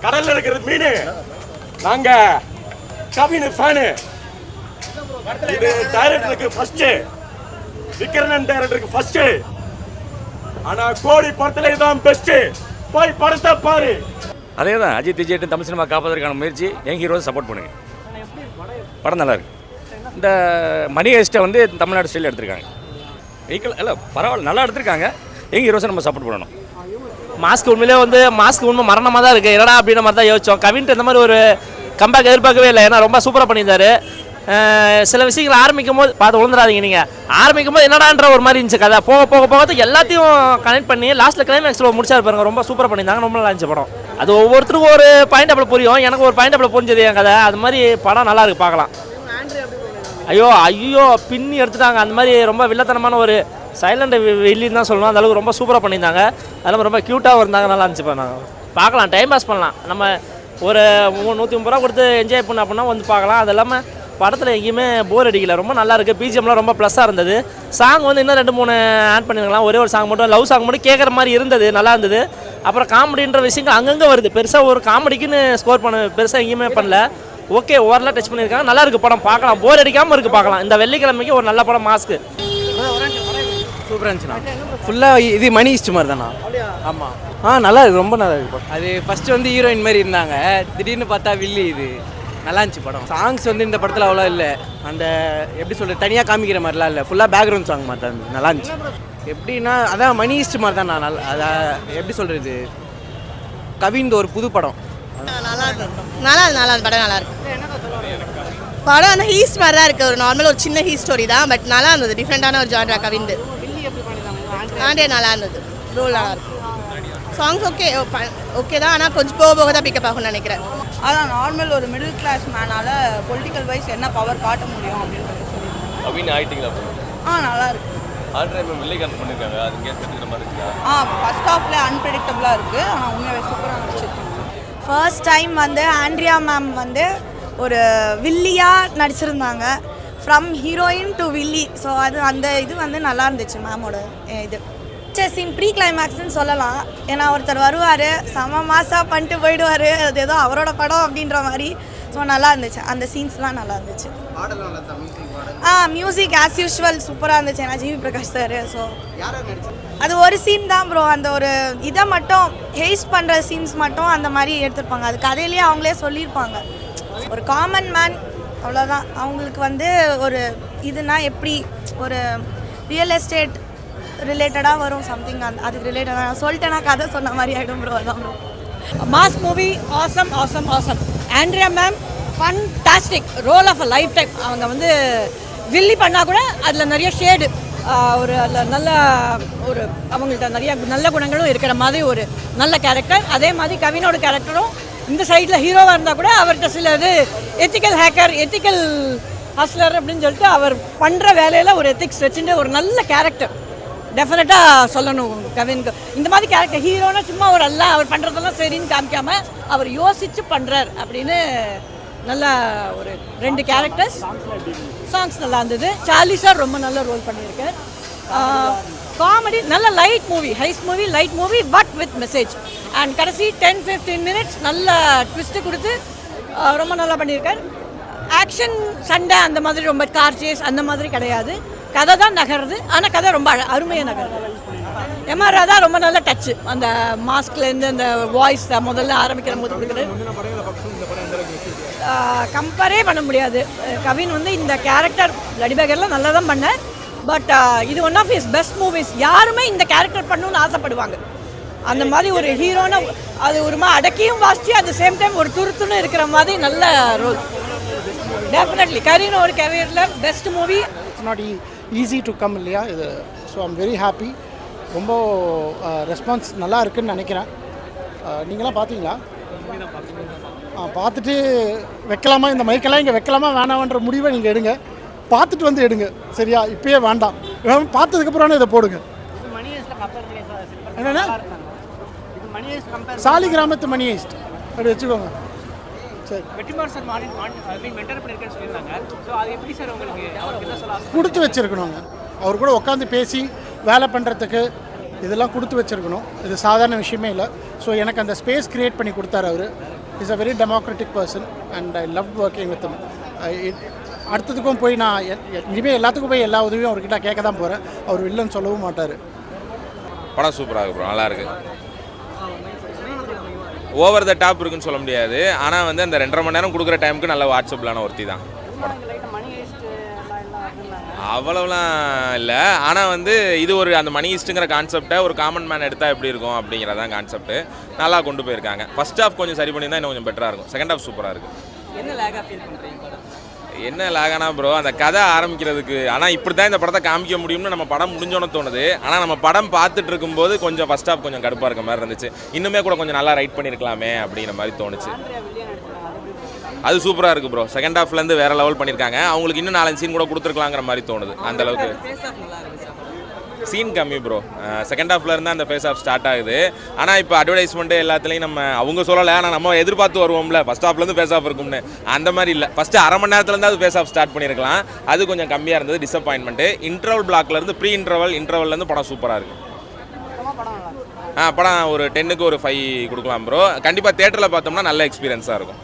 கடல்ல இருக்கிற மீன். நாங்க கவின் ஃபேனு. இது டைரக்டருக்கு ஃபர்ஸ்ட், விக்ரமன் டைரக்டருக்கு ஃபர்ஸ்ட். ஆனா கோடி படத்துல இதுதான் பெஸ்ட். போய் படத்தை பாரு. அதே தான் அஜித் விஜய் தமிழ் சினிமா காப்பதற்கான முயற்சி. என் ஹீரோவை சப்போர்ட் பண்ணுங்க. படம் நல்லா இருக்கு. இந்த மணி ஹெஸ்ட்டை வந்து தமிழ்நாடு ஸ்டைலில் எடுத்திருக்காங்க. வெஹிக்கிள் இல்லை பரவாயில்ல, நல்லா எடுத்திருக்காங்க. எங்கள் ஹீரோஸை நம்ம சப்போர்ட் பண்ணணும். மாஸ்க் உண்மையிலே வந்து மாஸ்க் உண்மை மரணமாக தான் இருக்குது. என்னடா அப்படின்ற மாதிரி தான் யோசிச்சோம். கவின்ட்டு இந்த மாதிரி ஒரு கம்பேக் எதிர்பார்க்கவே இல்லை. ஏன்னா ரொம்ப சூப்பராக பண்ணியிருந்தாரு. சில விஷயங்கள் ஆரம்பிக்கும் போது பார்த்து விழுந்துடாதீங்க. நீங்கள் ஆரம்பிக்கும் போது என்னடான்ற ஒரு மாதிரி இருந்துச்சு கதை. போக போக போக எல்லாத்தையும் கனெக்ட் பண்ணி லாஸ்ட்டில் கிளைமேக்ஸில் முடிச்சா பாருங்க. ரொம்ப சூப்பராக பண்ணியிருந்தாங்க. ரொம்ப நல்லா இருந்துச்சு படம். அது ஒவ்வொருத்தருக்கும் ஒரு பாயிண்ட் அப்படி புரியும். எனக்கு ஒரு பாயிண்ட் அப்படி புரிஞ்சது என் கதை. அது மாதிரி படம் நல்லா இருக்குது, பார்க்கலாம். ஐயோ பின்னி எடுத்துட்டாங்க. அந்த மாதிரி ரொம்ப வில்லத்தனமான ஒரு சைலண்ட் வெளியின்னு தான் சொல்லணும். அந்தளவுக்கு ரொம்ப சூப்பராக பண்ணியிருந்தாங்க. அதெல்லாம் ரொம்ப க்யூட்டாகவும் இருந்தாங்க. நல்லா இருந்துச்சு. பண்ணாங்க, பார்க்கலாம், டைம் பாஸ் பண்ணலாம். நம்ம ஒரு 130 ரூபா கொடுத்து என்ஜாய் பண்ண அப்படின்னா வந்து பார்க்கலாம். அது இல்லாமல் படத்தில் எங்கேயுமே போர் அடிக்கல. ரொம்ப நல்லா இருக்குது. பிஜிஎம்லாம் ரொம்ப ப்ளஸ்ஸாக இருந்தது. சாங் வந்து இன்னும் 2-3 ஆட் பண்ணியிருக்கலாம். ஒரே ஒரு சாங் மட்டும், லவ் சாங் மட்டும் கேட்குற மாதிரி இருந்தது. நல்லா இருந்தது. அப்புறம் காமெடின்ற விஷயங்கள் அங்கங்கே வருது. பெருசாக ஒரு காமெடிக்குன்னு ஸ்கோர் பண்ண பெருசாக எங்கேயுமே பண்ணல. ஓகே, ஓவரலாக டச் பண்ணியிருக்காங்க. நல்லா இருக்குது படம், பார்க்கலாம். போர் அடிக்காமல் இருக்குது, பார்க்கலாம். இந்த வெள்ளிக்கிழமைக்கு ஒரு நல்ல படம் மாஸ்க்கு. சூப்பராக இருந்துச்சுண்ணா. ஃபுல்லாக இது மணி ஹெஸ்ட் மாதிரி தானா? ஆமாம். நல்லா இருக்குது, ரொம்ப நல்லா இருக்குது. அது ஃபஸ்ட்டு வந்து ஹீரோயின் மாதிரி இருந்தாங்க. திடீர்னு பார்த்தா வில்லி. இது நல்லா இருந்துச்சு படம். சாங்ஸ் வந்து இந்த படத்தில் அவ்வளோ இல்லை. அந்த எப்படி சொல்கிறது, தனியாக காமிக்கிற மாதிரிலாம் இல்லை. ஃபுல்லாக பேக்ரவுண்ட் சாங் மாதிரி தான் இருந்துச்சு. நல்லா இருந்துச்சு. எப்படின்னா அதான் மணி ஹெஸ்ட் மாதிரி தான். நான் அதான் எப்படி சொல்கிறது, கவின் ஒரு புது படம். நல்லா இருக்கு படம். நல்லா இருக்கு படம். வந்து ஹீஸ் மாதிரி தான் இருக்குது. ஒரு நார்மல் ஒரு சின்ன ஹீ ஸ்டோரி தான். பட் நல்லா இருந்தது. டிஃப்ரெண்டான ஒரு ஜான்ரா கவிந்து. ஆண்டே நல்லா இருந்தது. ரோல் நல்லா இருக்கு. சாங்ஸ் ஓகே தான். ஆனால் கொஞ்சம் போக போக தான் பிக்கப் ஆகும்னு நினைக்கிறேன். அதான் நார்மல் ஒரு மிடில் கிளாஸ் மேனால் பொலிட்டிக்கல் வைஸ் என்ன பவர் காட்ட முடியும் அப்படின்றது சொல்லியிருக்காங்க. கவின் ஆயிட்டிங்களா? நல்லா இருக்கு. வில்லிகான் பண்ணியிருக்காங்க. அது கேட்கறதுக்கு மாதிரி இருக்கா? ஃபர்ஸ்ட் ஹாஃப்ல அன்பிரடிக்டபிளாக இருக்குது. ஆனால் உண்மையாகவே சூப்பராக நடிச்சிருக்காங்க. ஃபர்ஸ்ட் டைம் வந்து ஆண்ட்ரியா மேம் வந்து ஒரு வில்லியாக நடிச்சிருந்தாங்க. ஃப்ரம் ஹீரோயின் டு வில்லி. ஸோ அது அந்த இது வந்து நல்லா இருந்துச்சு மேமோட இது. சீன் ப்ரீ கிளைமேக்ஸ்ன்னு சொல்லலாம். ஏன்னா ஒருத்தர் வருவார், செம மாசாக பண்ணிட்டு போயிடுவார். அது ஏதோ அவரோட படம் அப்படின்ற மாதிரி. ஸோ நல்லா இருந்துச்சு. அந்த சீன்ஸ்லாம் நல்லா இருந்துச்சு. மியூசிக் ஆஸ் யூஷுவல் சூப்பராக இருந்துச்சு. ஏன்னா ஜிவி பிரகாஷ் சார். ஸோ அது ஒரு சீன் தான் ப்ரோ. அந்த ஒரு இதை மட்டும் ஹேஸ் பண்ணுற சீன்ஸ் மட்டும் அந்த மாதிரி எடுத்துருப்பாங்க. அது கதையிலேயே அவங்களே சொல்லியிருப்பாங்க. ஒரு காமன் மேன் அவ்வளோதான். அவங்களுக்கு வந்து ஒரு இதுனா எப்படி ஒரு ரியல் எஸ்டேட் ரிலேட்டடாக வரும் சம்திங். அதுக்கு ரிலேட்டடாக சொல்லிட்டேன்னா கதை சொன்ன மாதிரி ஆகிடும் ப்ரோ. அதான் bro. Mass movie. Awesome awesome awesome. Andrea ma'am fantastic. Role of a lifetime. அவங்க வந்து வில்லி பண்ணால் கூட அதில் நிறைய ஷேடு ஒரு அதில் நல்ல ஒரு அவங்கள்ட்ட நிறைய நல்ல குணங்களும் இருக்கிற மாதிரி ஒரு நல்ல கேரக்டர். அதே மாதிரி கவினோட கேரக்டரும் இந்த சைடில் ஹீரோவாக இருந்தால் கூட அவர்கிட்ட சில இது எத்திக்கல் ஹேக்கர், எத்திக்கல் ஹஸ்லர் அப்படின்னு சொல்லிட்டு அவர் பண்ணுற வேலையில் ஒரு எத்திக்ஸ் வச்சுட்டு ஒரு நல்ல கேரக்டர். டெஃபினட்டாக சொல்லணும் கவினுக்கு. இந்த மாதிரி கேரக்டர் ஹீரோனா சும்மா ஒரு எல்லாம் அவர் பண்ணுறதெல்லாம் சரின்னு காமிக்காமல் அவர் யோசித்து பண்ணுறார் அப்படின்னு நல்லா ஒரு 2 கேரக்டர்ஸ். சாங்ஸ் நல்லா இருந்தது. சார்லி சார் ரொம்ப நல்ல ரோல் பண்ணியிருக்கார். காமெடி நல்ல லைட் மூவி, ஹைஸ் movie, light movie but with message. And கடைசி 10-15 மினிட்ஸ் நல்ல ட்விஸ்ட்டு கொடுத்து ரொம்ப நல்லா பண்ணியிருக்கார். ஆக்ஷன் சண்டை அந்த மாதிரி ரொம்ப கார் சேஸ் அந்த மாதிரி கிடையாது. கதை தான் நகருது. ஆனால் கதை ரொம்ப அருமையாக நகருது. எம்ஆர் ராதா ரொம்ப நல்ல டச்சு. அந்த மாஸ்க்லேருந்து அந்த வாய்ஸ் முதல்ல ஆரம்பிக்கிற போது கொடுக்குறது கம்பேரே பண்ண முடியாது. கவின் வந்து இந்த கேரக்டர் லடிபேகர்லாம் நல்லா தான் பண்ணேன். பட் இது one of his best movies. யாருமே இந்த கேரக்டர் பண்ணணும்னு ஆசைப்படுவாங்க. அந்த மாதிரி ஒரு ஹீரோனை அது ஒரு மாதிரி அடக்கியும் வாசிச்சு அட் த சேம் டைம் ஒரு துருத்துன்னு இருக்கிற மாதிரி நல்ல ரோல். டெஃபினெட்லி கரீன் ஒரு கரியரில் best movie. It's not easy to come இல்லையா இது. So I'm very happy. ரொம்ப ரெஸ்பான்ஸ் நல்லா இருக்குதுன்னு நினைக்கிறேன். நீங்களாம் பார்த்தீங்களா? பார்த்துட்டு வைக்கலாமா, இந்த மைக்கெல்லாம் இங்கே வைக்கலாமா வேணாமன்ற முடிவை நீங்கள் எடுங்க. பார்த்துட்டு வந்து எடுங்க சரியா? இப்போயே வேண்டாம், பார்த்ததுக்கப்புறம் இதை போடுங்க. என்னென்னா சாலி கிராமத்து மணி ஹெஸ்ட் அப்படி வச்சுக்கோங்க. சரி, கொடுத்து வச்சுருக்கணுங்க. அவர் கூட உட்காந்து பேசி வேலை பண்ணுறதுக்கு இதெல்லாம் கொடுத்து வச்சுருக்கணும். இது சாதாரண விஷயமே இல்லை. ஸோ எனக்கு அந்த ஸ்பேஸ் க்ரியேட் பண்ணி கொடுத்தாரு அவர். Is a very democratic person and I love working with him. அடுத்ததுக்கும் போய் நான் இனிமேல் எல்லாத்துக்கும் போய் எல்லா உதவியும் அவர்கிட்ட கேட்க தான் போகிறேன். அவர் இல்லைன்னு சொல்லவும் மாட்டார். படம் சூப்பராக இருக்கு ப்ரோ, நல்லா இருக்கு. ஓவர் த டாப் இருக்குன்னு சொல்ல முடியாது, ஆனால் வந்து அந்த 2.5 மணி நேரம் கொடுக்குற டைமுக்கு நல்ல வாட்ஸ்அப்பிலான ஒருத்தி தான். அவ்வளோலாம் இல்லை, ஆனால் வந்து இது ஒரு அந்த மணி ஈஸ்ட்டுங்கிற கான்செப்டை ஒரு காமன் மேன் எடுத்தால் எப்படி இருக்கும் அப்படிங்கிறதான் கான்செப்ட்டு. நல்லா கொண்டு போயிருக்காங்க. ஃபர்ஸ்ட் ஹாஃப் கொஞ்சம் சரி பண்ணி தான் இன்னும் கொஞ்சம் பெட்டராக இருக்கும். செகண்ட் ஹாஃப் சூப்பராக இருக்குது. என்ன லேகானா ப்ரோ, அந்த கதை ஆரம்பிக்கிறதுக்கு, ஆனால் இப்படி தான் இந்த படத்தை காமிக்க முடியும்னு நம்ம படம் முடிஞ்சோன்னு தோணுது. ஆனால் நம்ம படம் பார்த்துட்டு இருக்கும்போது கொஞ்சம் ஃபர்ஸ்ட் ஹாஃப் கொஞ்சம் கடுப்பாக இருக்க மாதிரி இருந்துச்சு. இன்னுமே கூட கொஞ்சம் நல்லா ரைட் பண்ணியிருக்கலாமே அப்படிங்கிற மாதிரி தோணுச்சு. அது சூப்பராக இருக்குது ப்ரோ. செகண்ட் ஹாஃப்லேருந்து வேறு லெவல் பண்ணியிருக்காங்க. அவங்களுக்கு இன்னும் 4-5 சீன் கூட கொடுத்துருக்கலாங்கிற மாதிரி தோணுது. அந்த அளவுக்கு சீன் கம்மி ப்ரோ. செகண்ட் ஹாஃப்ல இருந்தால் அந்த ஃபேஸ் ஆஃப் ஸ்டார்ட் ஆகுது. ஆனால் இப்போ அட்வர்டைஸ்மெண்ட்டு எல்லாத்துலேயும் நம்ம அவங்க சொல்லலை, ஆனால் நம்ம எதிர்பார்த்து வருவோம்ல ஃபர்ஸ்ட் ஹாஃப்லேருந்து ஃபேஸ் ஆஃப் இருக்கும்னு. அந்த மாதிரி இல்லை. ஃபஸ்ட்டு அரை மணி நேரத்துலேருந்து அது ஃபேஸ் ஆஃப் ஸ்டார்ட் பண்ணியிருக்கலாம். அது கொஞ்சம் கம்மியாக இருந்தது, டிசப்பாயின்மெண்ட்டு. இன்டர்வல் பிளாக்லேருந்து ப்ரீ இன்டர்வல்லேருந்து படம் சூப்பராக இருக்குது. படம் ஒரு 10க்கு ஒரு 5 கொடுக்கலாம் ப்ரோ. கண்டிப்பாக தேட்டரில் பார்த்தோம்னா நல்ல எக்ஸ்பீரியன்ஸாக இருக்கும்.